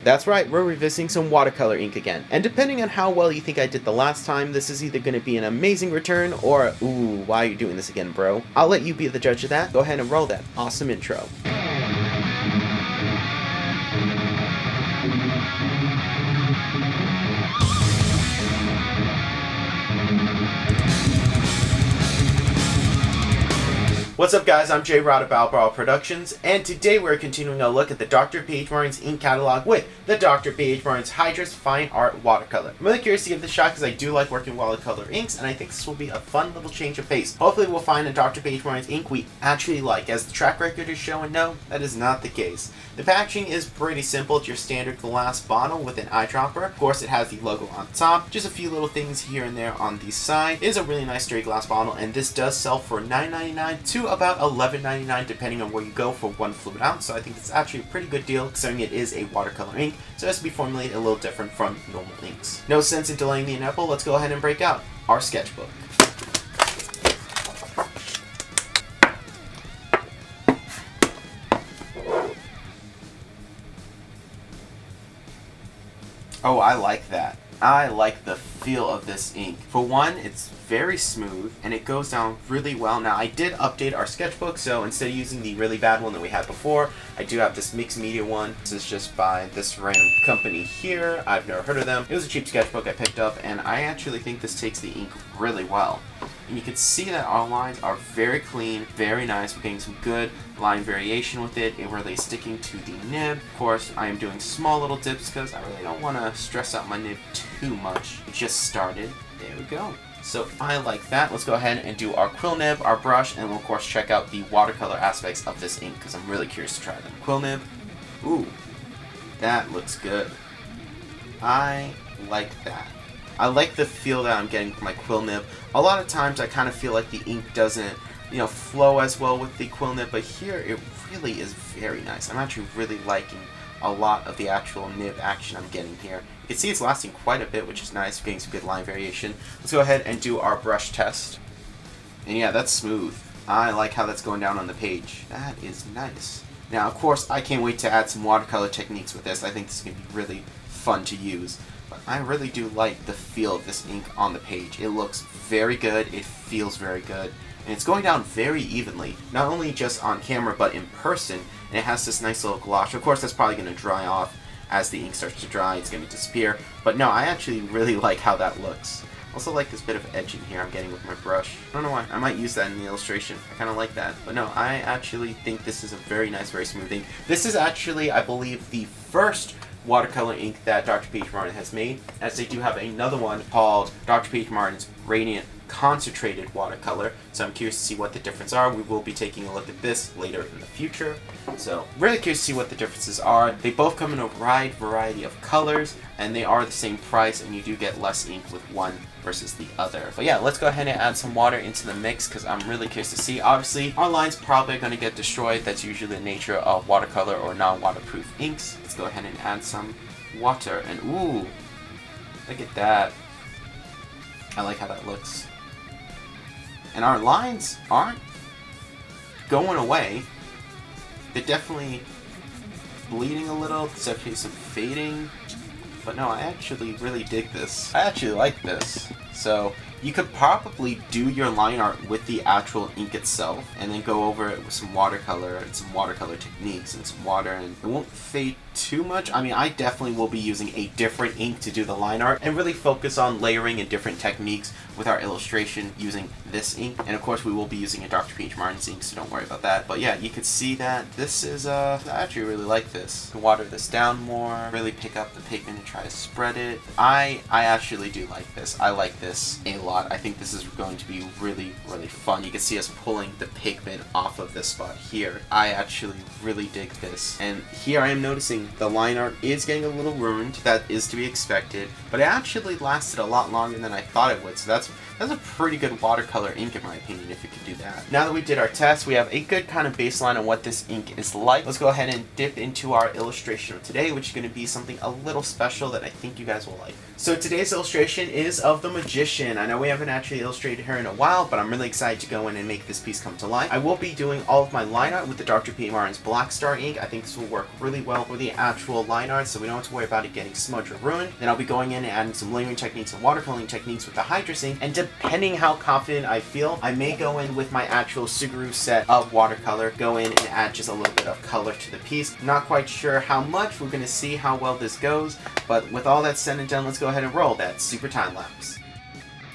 That's right, we're revisiting some watercolor ink again. And depending on how well you think I did the last time, this is either going to be an amazing return or, ooh, why are you doing this again, bro? I'll let you be the judge of that. Go ahead and roll that awesome intro. What's up guys, I'm J.A.M.B.E.R of BATTLEBRAWLERproductions, and today we're continuing a look at the Dr. C.H.A.M.B.E.R's ink catalog with the Dr. C.H.A.M.B.E.R's Hydrus Fine Art Watercolor. I'm really curious to give this a shot because I do like working with watercolor inks, and I think this will be a fun little change of pace. Hopefully we'll find a Dr. C.H.A.M.B.E.R's ink we actually like, as the track record is showing no, that is not the case. The packaging is pretty simple. It's your standard glass bottle with an eyedropper. Of course, it has the logo on top. Just a few little things here and there on the side. It is a really nice straight glass bottle, and this does sell for $9.99 to about $11.99 depending on where you go for 1 fluid ounce. So I think it's actually a pretty good deal considering it is a watercolor ink. So it has to be formulated a little different from normal inks. No sense in delaying the inevitable. Let's go ahead and break out our sketchbook. Oh, I like that. I like the feel of this ink. For one, it's very smooth and it goes down really well. Now, I did update our sketchbook, so instead of using the really bad one that we had before, I do have this mixed media one. This is just by this random company here. I've never heard of them. It was a cheap sketchbook I picked up, and I actually think this takes the ink really well. And you can see that our lines are very clean, very nice. We're getting some good line variation with it. It really is sticking to the nib. Of course, I am doing small little dips because I really don't want to stress out my nib too much. It just started. There we go. So I like that. Let's go ahead and do our quill nib, our brush, and we'll of course check out the watercolor aspects of this ink because I'm really curious to try them. Quill nib. Ooh, that looks good. I like that. I like the feel that I'm getting from my quill nib. A lot of times I kind of feel like the ink doesn't, flow as well with the quill nib, but here it really is very nice. I'm actually really liking a lot of the actual nib action I'm getting here. You can see it's lasting quite a bit, which is nice. We're getting some good line variation. Let's go ahead and do our brush test. And yeah, that's smooth. I like how that's going down on the page. That is nice. Now, of course, I can't wait to add some watercolor techniques with this. I think this is going to be really fun to use. But I really do like the feel of this ink on the page. It looks very good. It feels very good. And it's going down very evenly. Not only just on camera, but in person. And it has this nice little gloss. Of course, that's probably going to dry off as the ink starts to dry. It's going to disappear. But no, I actually really like how that looks. Also like this bit of edging here I'm getting with my brush. I don't know why. I might use that in the illustration. I kind of like that. But no, I actually think this is a very nice, very smooth ink. This is actually, I believe, the first watercolor ink that Dr. C.H.A.M.B.E.R has made, as they do have another one called Dr. C.H.A.M.B.E.R's Radiant Concentrated Watercolor. So I'm curious to see what the differences are. We will be taking a look at this later in the future. So really curious to see what the differences are. They both come in a wide variety of colors, and they are the same price, and you do get less ink with one versus the other. But yeah, let's go ahead and add some water into the mix because I'm really curious to see. Obviously, our line's probably going to get destroyed. That's usually the nature of watercolor or non-waterproof inks. Let's go ahead and add some water, and ooh, look at that. I like how that looks. And our lines aren't going away. They're definitely bleeding a little. There's definitely some fading. But no, I actually really dig this. I actually like this. So you could probably do your line art with the actual ink itself and then go over it with some watercolor and some watercolor techniques and some water, and it won't fade too much. I mean, I definitely will be using a different ink to do the line art and really focus on layering and different techniques with our illustration using this ink. And of course, we will be using a Dr. C.H.A.M.B.E.R's ink, so don't worry about that. But yeah, you can see that this is, I actually really like this. To water this down more, really pick up the pigment and try to spread it. I actually do like this. I like this a lot. I think this is going to be really, really fun. You can see us pulling the pigment off of this spot here. I actually really dig this. And here I am noticing the line art is getting a little ruined. That is to be expected, but it actually lasted a lot longer than I thought it would, so that's a pretty good watercolor ink in my opinion if it could do that. Now that we did our test, we have a good kind of baseline on what this ink is like. Let's go ahead and dip into our illustration of today, which is going to be something a little special that I think you guys will like. So today's illustration is of the Magician. I know we haven't actually illustrated her in a while, but I'm really excited to go in and make this piece come to life. I will be doing all of my line art with the Dr. C.H.A.M.B.E.R's Black Star ink. I think this will work really well for the the actual line art, so we don't have to worry about it getting smudged or ruined. Then I'll be going in and adding some layering techniques and watercoloring techniques with the Hydrus ink, and depending how confident I feel, I may go in with my actual Suguru set of watercolor, go in and add just a little bit of color to the piece. I'm not quite sure how much, we're going to see how well this goes, but with all that said and done, let's go ahead and roll that super time lapse.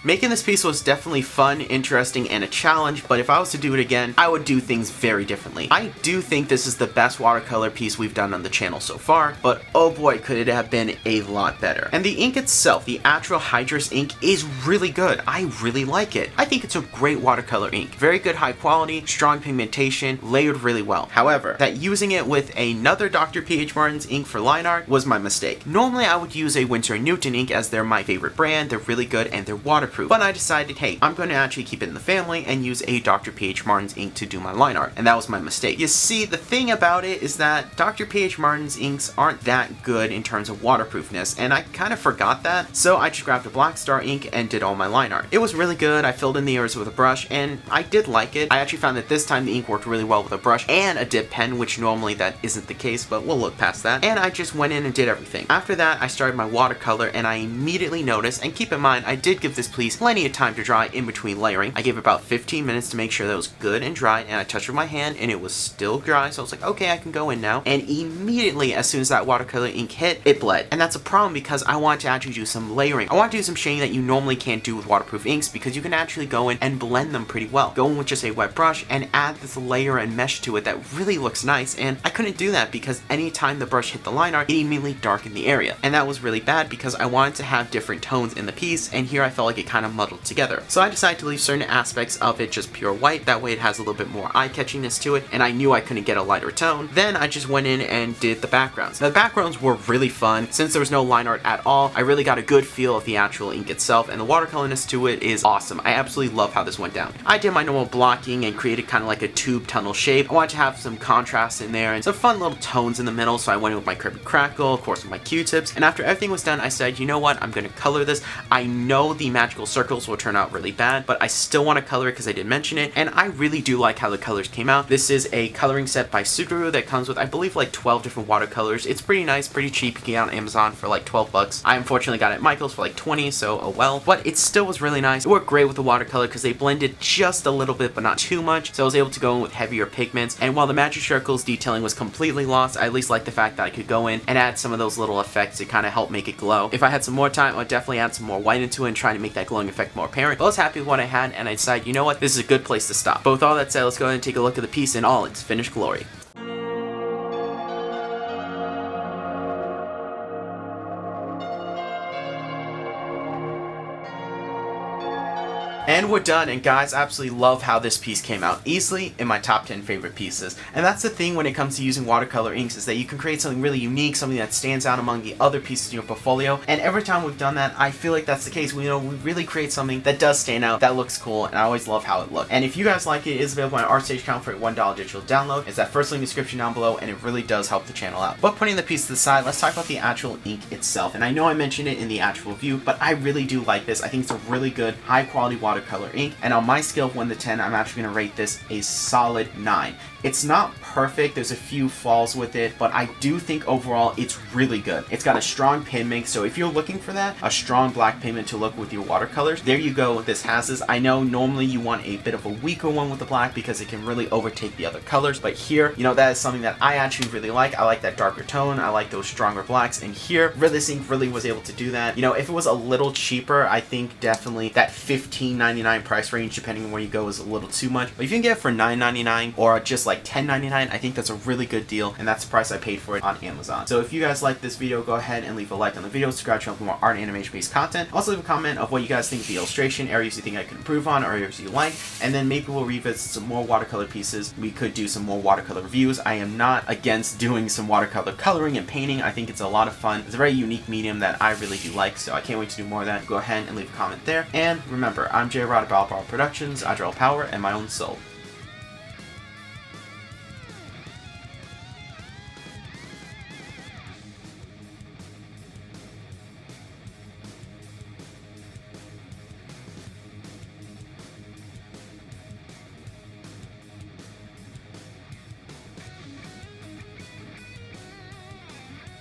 Making this piece was definitely fun, interesting, and a challenge, but if I was to do it again, I would do things very differently. I do think this is the best watercolor piece we've done on the channel so far, but oh boy, could it have been a lot better. And the ink itself, the actual Hydrus ink, is really good. I really like it. I think it's a great watercolor ink. Very good high quality, strong pigmentation, layered really well. However, that using it with another Dr. P.H. Martin's ink for line art was my mistake. Normally I would use a Winsor & Newton ink as they're my favorite brand, they're really good, and they're waterproof. But I decided, hey, I'm going to actually keep it in the family and use a Dr. P.H. Martin's ink to do my line art, and that was my mistake. You see, the thing about it is that Dr. P.H. Martin's inks aren't that good in terms of waterproofness, and I kind of forgot that, so I just grabbed a Black Star ink and did all my line art. It was really good. I filled in the areas with a brush, and I did like it. I actually found that this time the ink worked really well with a brush and a dip pen, which normally that isn't the case, but we'll look past that. And I just went in and did everything. After that, I started my watercolor, and I immediately noticed, and keep in mind, I did give this piece plenty of time to dry in between layering. I gave it about 15 minutes to make sure that it was good and dry, and I touched with my hand and it was still dry, so I was like, okay, I can go in now. And immediately, as soon as that watercolor ink hit, it bled. And that's a problem because I want to actually do some layering. I want to do some shading that you normally can't do with waterproof inks because you can actually go in and blend them pretty well. Go in with just a wet brush and add this layer and mesh to it that really looks nice, and I couldn't do that because anytime the brush hit the line art, it immediately darkened the area. And that was really bad because I wanted to have different tones in the piece, and here I felt like it kind of muddled together. So I decided to leave certain aspects of it just pure white, that way it has a little bit more eye-catchiness to it, and I knew I couldn't get a lighter tone. Then I just went in and did the backgrounds. Now, the backgrounds were really fun. Since there was no line art at all, I really got a good feel of the actual ink itself, and the watercolorness to it is awesome. I absolutely love how this went down. I did my normal blocking and created kind of like a tube tunnel shape. I wanted to have some contrast in there and some fun little tones in the middle, so I went in with my Kirby Crackle, of course with my Q-tips, and after everything was done, I said, you know what, I'm going to color this. I know the magical circles will turn out really bad, but I still want to color it because I did mention it, and I really do like how the colors came out. This is a coloring set by Suguru that comes with, I believe, like 12 different watercolors. It's pretty nice, pretty cheap. You can get it on Amazon for like 12 bucks. I unfortunately got it at Michael's for like 20, so oh well. But it still was really nice. It worked great with the watercolor because they blended just a little bit, but not too much, so I was able to go in with heavier pigments. And while the magic circles detailing was completely lost, I at least liked the fact that I could go in and add some of those little effects to kind of help make it glow. If I had some more time, I would definitely add some more white into it and try to make that glowing effect more apparent. But I was happy with what I had, and I decided, you know what, this is a good place to stop. But with all that said, let's go ahead and take a look at the piece in all its finished glory. And we're done, and guys, I absolutely love how this piece came out. Easily in my top 10 favorite pieces. And that's the thing when it comes to using watercolor inks, is that you can create something really unique, something that stands out among the other pieces in your portfolio. And every time we've done that, I feel like that's the case. We really create something that does stand out, that looks cool, and I always love how it looks. And if you guys like it, it is available on ArtStage account for a $1 digital download. It's that first link in the description down below, and it really does help the channel out. But putting the piece to the side, let's talk about the actual ink itself. And I know I mentioned it in the actual review, but I really do like this. I think it's a really good, high quality watercolor ink. And on my scale of 1 to 10, I'm actually going to rate this a solid 9. It's not perfect, there's a few flaws with it, but I do think overall it's really good. It's got a strong pigment, so if you're looking for that, a strong black pigment to look with your watercolors, there you go, this has this. I know normally you want a bit of a weaker one with the black because it can really overtake the other colors, but here, you know, that is something that I actually really like. I like that darker tone, I like those stronger blacks, and here, this ink really was able to do that. You know, if it was a little cheaper, I think definitely that $15.99 price range, depending on where you go, is a little too much, but if you can get it for $9.99 or just like $10.99, I think that's a really good deal, and that's the price I paid for it on Amazon. So if you guys like this video, go ahead and leave a like on the video, subscribe to for more art and animation based content. Also leave a comment of what you guys think of the illustration, areas you think I could improve on, or areas you like, and then maybe we'll revisit some more watercolor pieces. We could do some more watercolor reviews. I am not against doing some watercolor coloring and painting. I think it's a lot of fun. It's a very unique medium that I really do like, so I can't wait to do more of that. Go ahead and leave a comment there. And remember, I'm J.A.M.B.E.R of BLACKEST Productions. I draw power and my own soul.